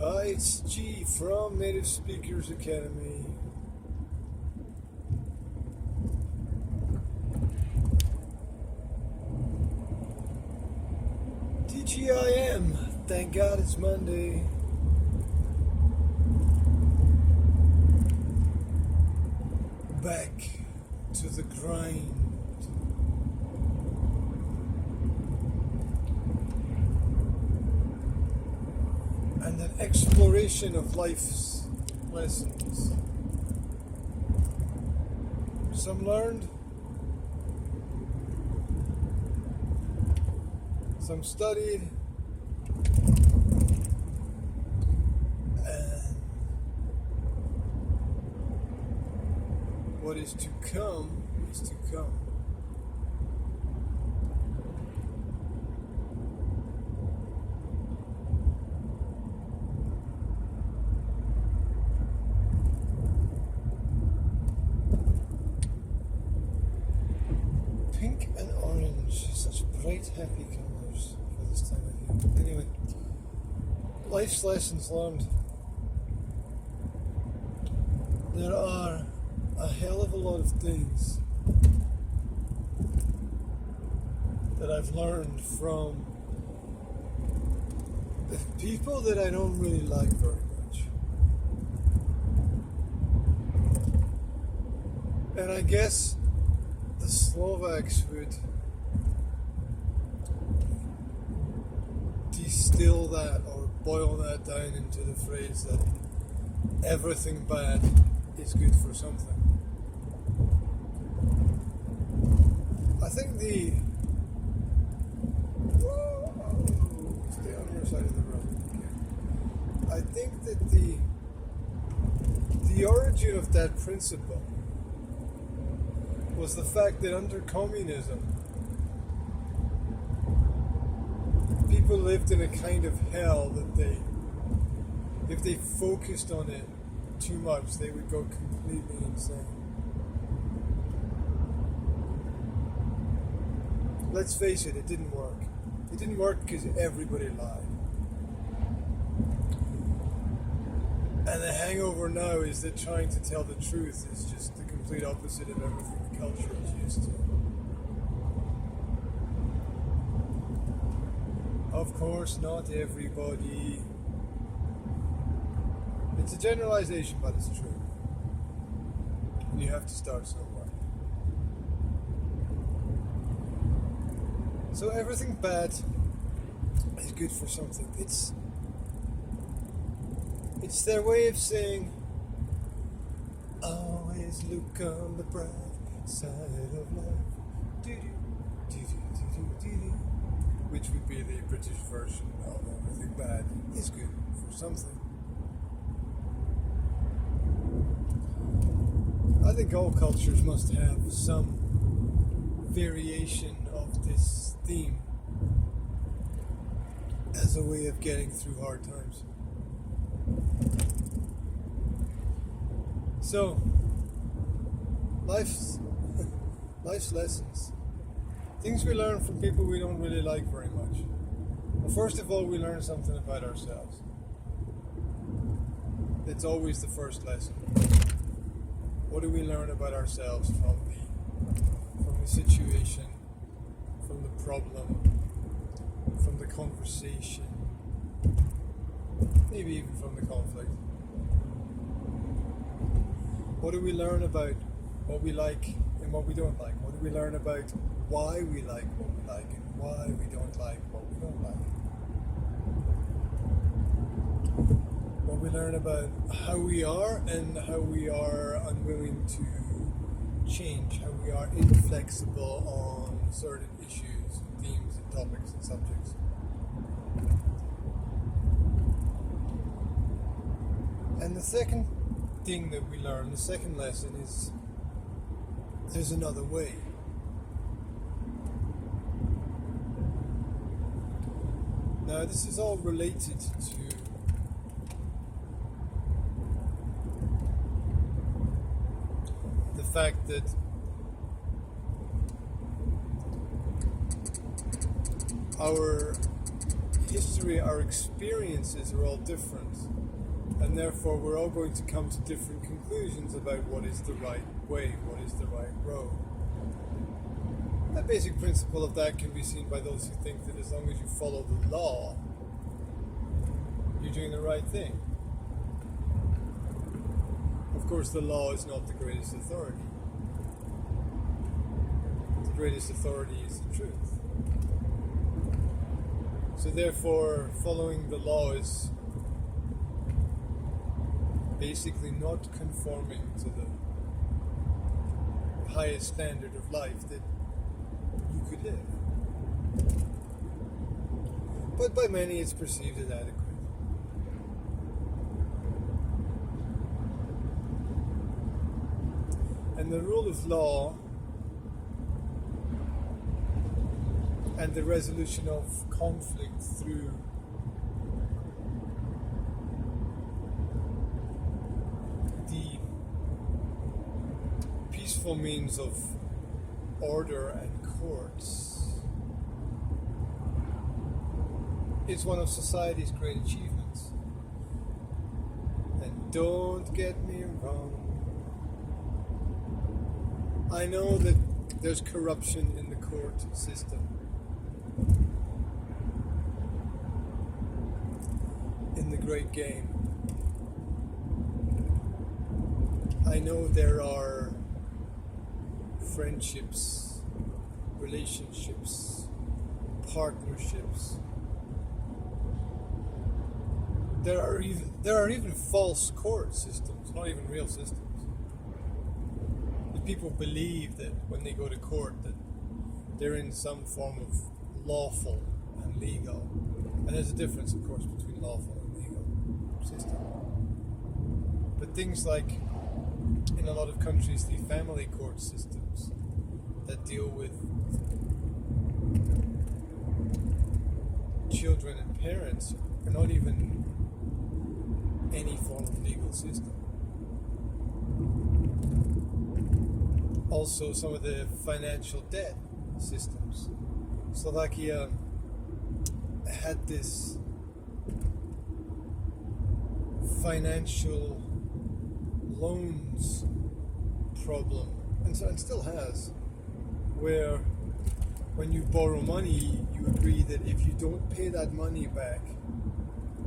Hi, it's G from Native Speakers Academy. TGIM, thank God it's Monday. Back to the grind. And an exploration of life's lessons. Some learned, some studied, and what is to come is to come. Pink and orange, such bright, happy colours for this time of year. Anyway, life's lessons learned. There are a hell of a lot of things that I've learned from the people that I don't really like very much. And I guess the Slovaks would distill that or boil that down into the phrase that everything bad is good for something. I think stay on your side of the road. Okay. I think that the origin of that principle was the fact that under communism, people lived in a kind of hell that if they focused on it too much, they would go completely insane. Let's face it, it didn't work. It didn't work because everybody lied. And the hangover now is that trying to tell the truth is just the complete opposite of everything the culture is used to. Of course, not everybody. It's a generalization, but it's true. And you have to start somewhere. So everything bad is good for something. It's their way of saying, always look on the bright side of life. Which would be the British version of everything bad is good for something. I think all cultures must have some variation of this theme as a way of getting through hard times. So, life's lessons. Things we learn from people we don't really like very much. Well, first of all, we learn something about ourselves. It's always the first lesson. What do we learn about ourselves from the situation, from the problem, from the conversation, maybe even from the conflict? What do we learn about what we like and what we don't like? What do we learn about why we like what we like and why we don't like what we don't like? What we learn about how we are and how we are unwilling to change, how we are inflexible on certain issues, themes, and topics and subjects. And the second thing that we learn, the second lesson is there's another way. Now this is all related to the fact that our history, our experiences are all different, and therefore we're all going to come to different conclusions about what is the right way, what is the right road. A basic principle of that can be seen by those who think that as long as you follow the law, you're doing the right thing. Of course, the law is not the greatest authority. The greatest authority is the truth. So therefore, following the law is basically not conforming to the highest standard of life that you could live. But by many it's perceived as adequate. And the rule of law and the resolution of conflict through the peaceful means of order and courts is one of society's great achievements. And don't get me wrong, I know that there's corruption in the court system. In the great game. I know there are friendships, relationships, partnerships. There are even false court systems, not even real systems. People believe that when they go to court that they're in some form of lawful and legal. And there's a difference, of course, between lawful and legal system. But things like, in a lot of countries, the family court systems that deal with children and parents are not even any form of legal system. Also, some of the financial debt systems. Slovakia had this financial loans problem, and still has, where when you borrow money, you agree that if you don't pay that money back,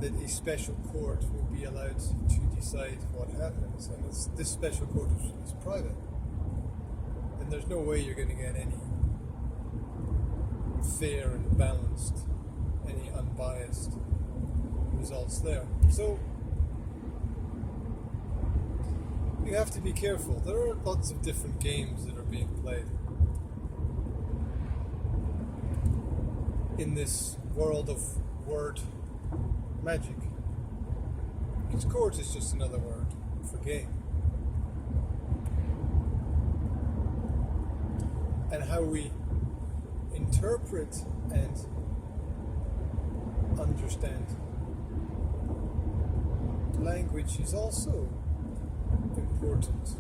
that a special court will be allowed to decide what happens, and this special court is private. And there's no way you're going to get any fair and balanced, any unbiased results there. So you have to be careful. There are lots of different games that are being played in this world of word magic. Because court is just another word for game. And how we interpret and understand language is also important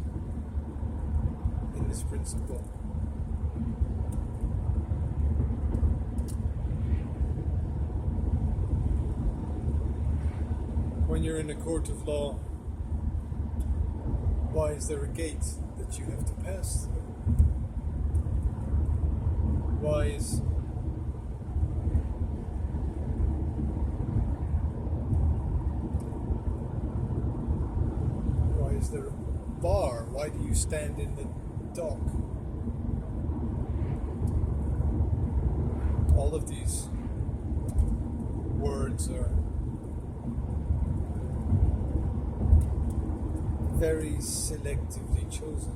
in this principle. When you're in a court of law, why is there a gate that you have to pass through? Why is there a bar? Why do you stand in the dock? All of these words are very selectively chosen.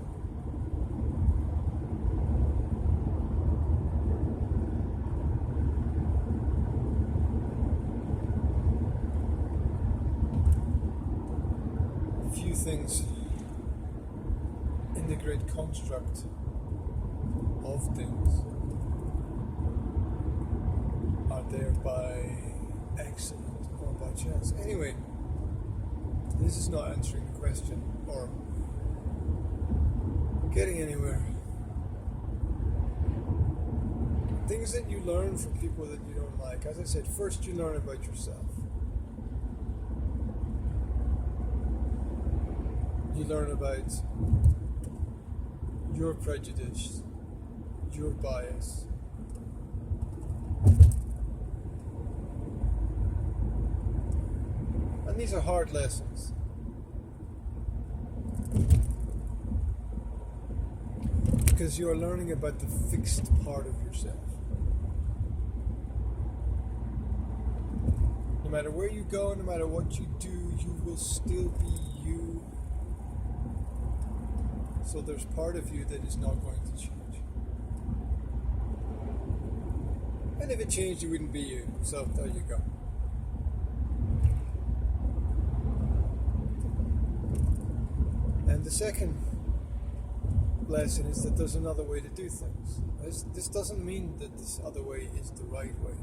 Few things in the great construct of things are there by accident or by chance. Anyway, this is not answering the question or getting anywhere. things that you learn from people that you don't like. As I said, first you learn about yourself. You learn about your prejudice, your bias. And these are hard lessons. Because you are learning about the fixed part of yourself. No matter where you go, no matter what you do, you will still be you. So there's part of you that is not going to change. And if it changed, you wouldn't be you. So there you go. And the second lesson is that there's another way to do things. This doesn't mean that this other way is the right way.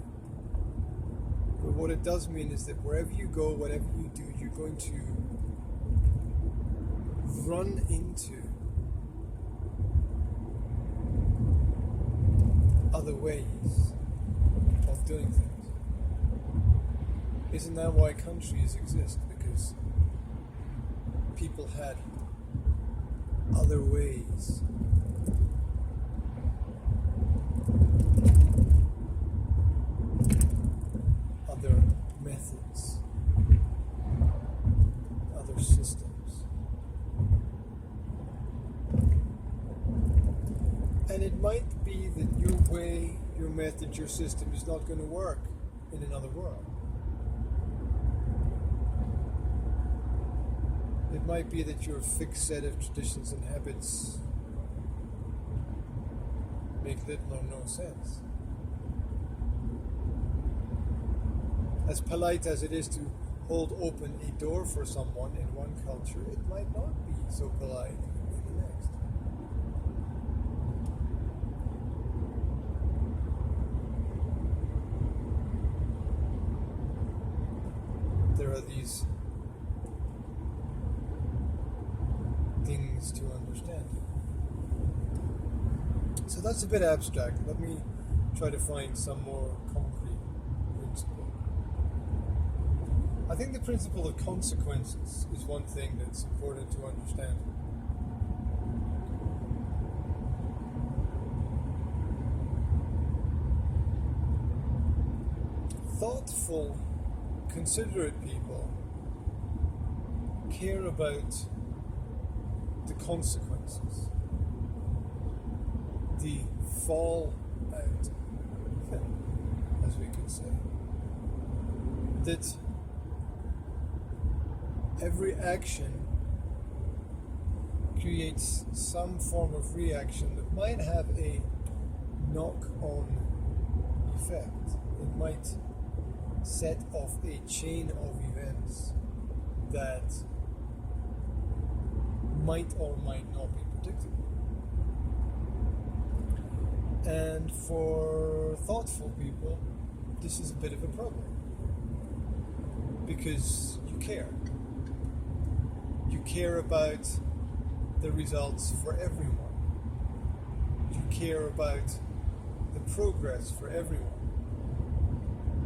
But what it does mean is that wherever you go, whatever you do, you're going to run into other ways of doing things. Isn't that why countries exist? Because people had other ways. Other methods. Other systems. And it might be that your way, your method, your system is not going to work in another world. It might be that your fixed set of traditions and habits make little or no sense. As polite as it is to hold open a door for someone in one culture, it might not be so polite in the next. There are these things to understand. So that's a bit abstract. Let me try to find some more concrete principle. I think the principle of consequences is one thing that's important to understand. Thoughtful, considerate people care about the consequences, the fallout, as we could say. That every action creates some form of reaction that might have a knock-on effect. It might set off a chain of events that might or might not be predictable. And for thoughtful people, this is a bit of a problem. Because you care. You care about the results for everyone. You care about the progress for everyone.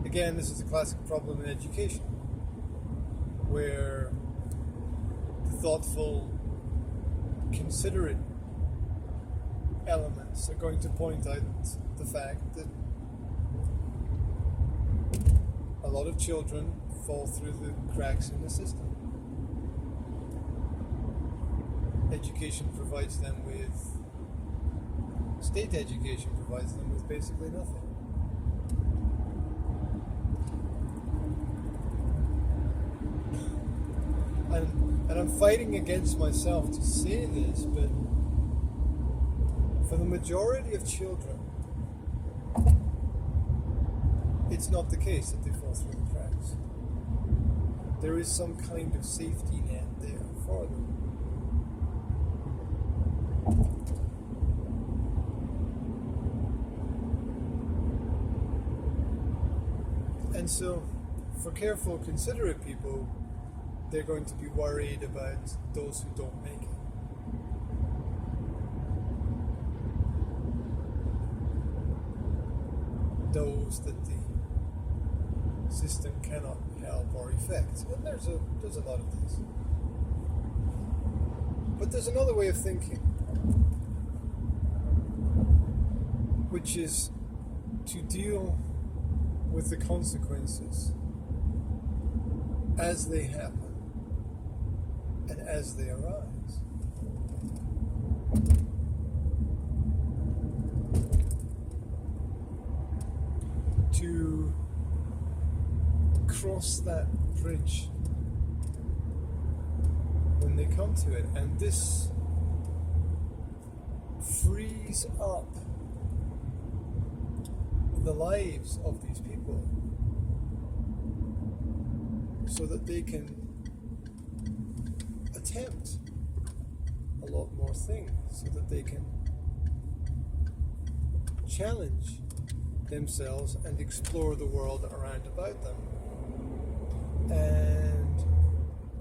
Again, this is a classic problem in education, where the thoughtful, considerate elements are going to point out the fact that a lot of children fall through the cracks in the system. Education provides them with, state education provides them with basically nothing. And I'm fighting against myself to say this, but for the majority of children, it's not the case that they fall through the cracks. There is some kind of safety net there for them. And so, for careful, considerate people, they're going to be worried about those who don't make it. those that the system cannot help or effect. And there's a lot of this. But there's another way of thinking, which is to deal with the consequences as they happen and as they arise. To cross that bridge when they come to it, and this frees up the lives of these people so that they can attempt a lot more things, so that they can challenge themselves and explore the world around about them and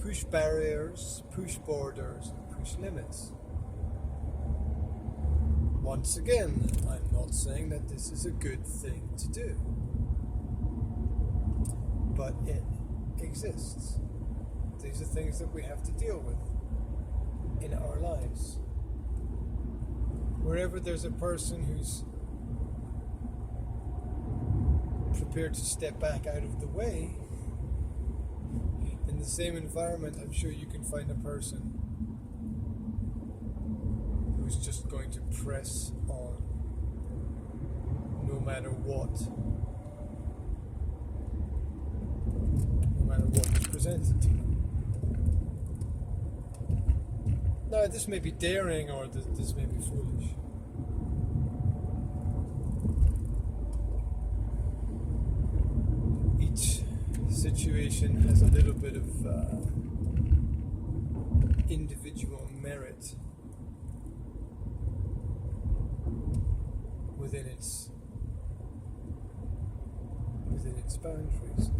push barriers, push borders, and push limits. Once again, I'm not saying that this is a good thing to do, but it exists. These are things that we have to deal with in our lives. Wherever there's a person who's prepared to step back out of the way, in the same environment, I'm sure you can find a person who's just going to press on no matter what is presented to them. Now, this may be daring or this may be foolish. Each situation has a little bit of individual merit within its boundaries.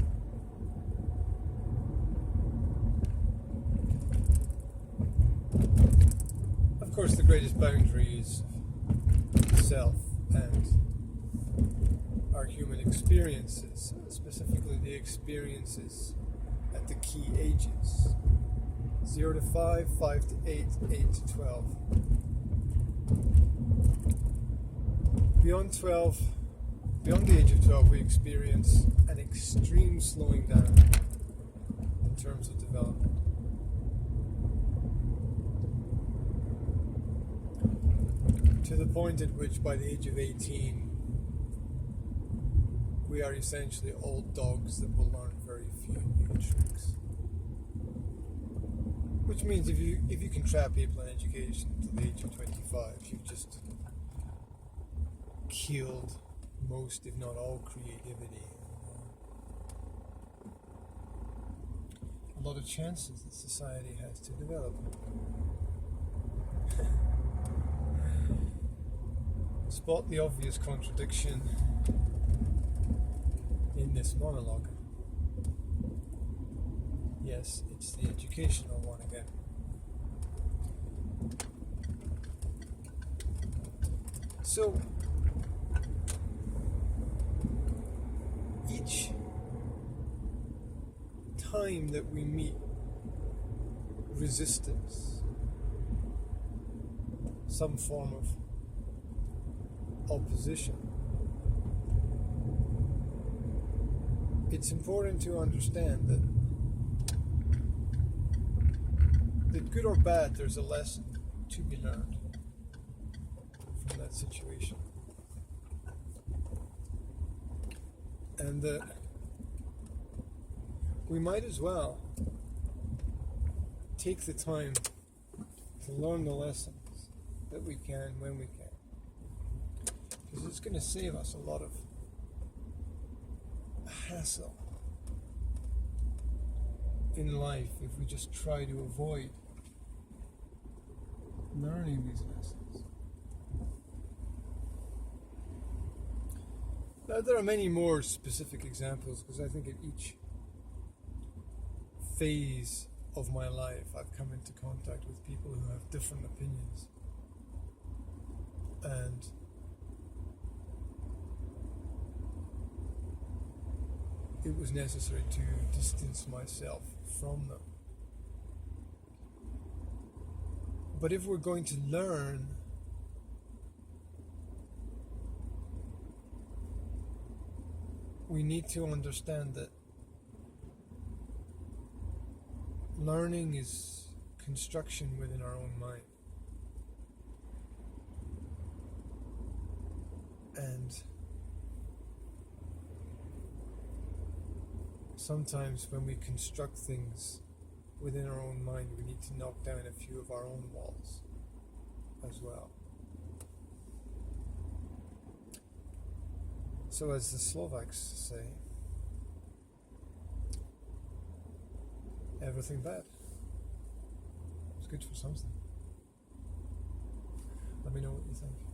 Of course, the greatest boundary is self and our human experiences, specifically the experiences at the key ages: 0 to 5, 5 to 8, 8 to 12. Beyond the age of 12, we experience an extreme slowing down in terms of development. To the point at which, by the age of 18, we are essentially old dogs that will learn very few new tricks. Which means if you can trap people in education to the age of 25, you've just killed most, if not all, creativity. A lot of chances that society has to develop. Spot the obvious contradiction in this monologue. Yes, it's the educational one again. So, each time that we meet resistance, some form of opposition, it's important to understand that good or bad, there's a lesson to be learned from that situation. And that we might as well take the time to learn the lessons that we can when we can. Because it's going to save us a lot of hassle in life if we just try to avoid learning these lessons. Now, there are many more specific examples, because I think at each phase of my life I've come into contact with people who have different opinions, and it was necessary to distance myself from them. But if we're going to learn, we need to understand that learning is construction within our own mind. And sometimes when we construct things within our own mind, we need to knock down a few of our own walls as well. So as the Slovaks say, everything bad. It's good for something. Let me know what you think.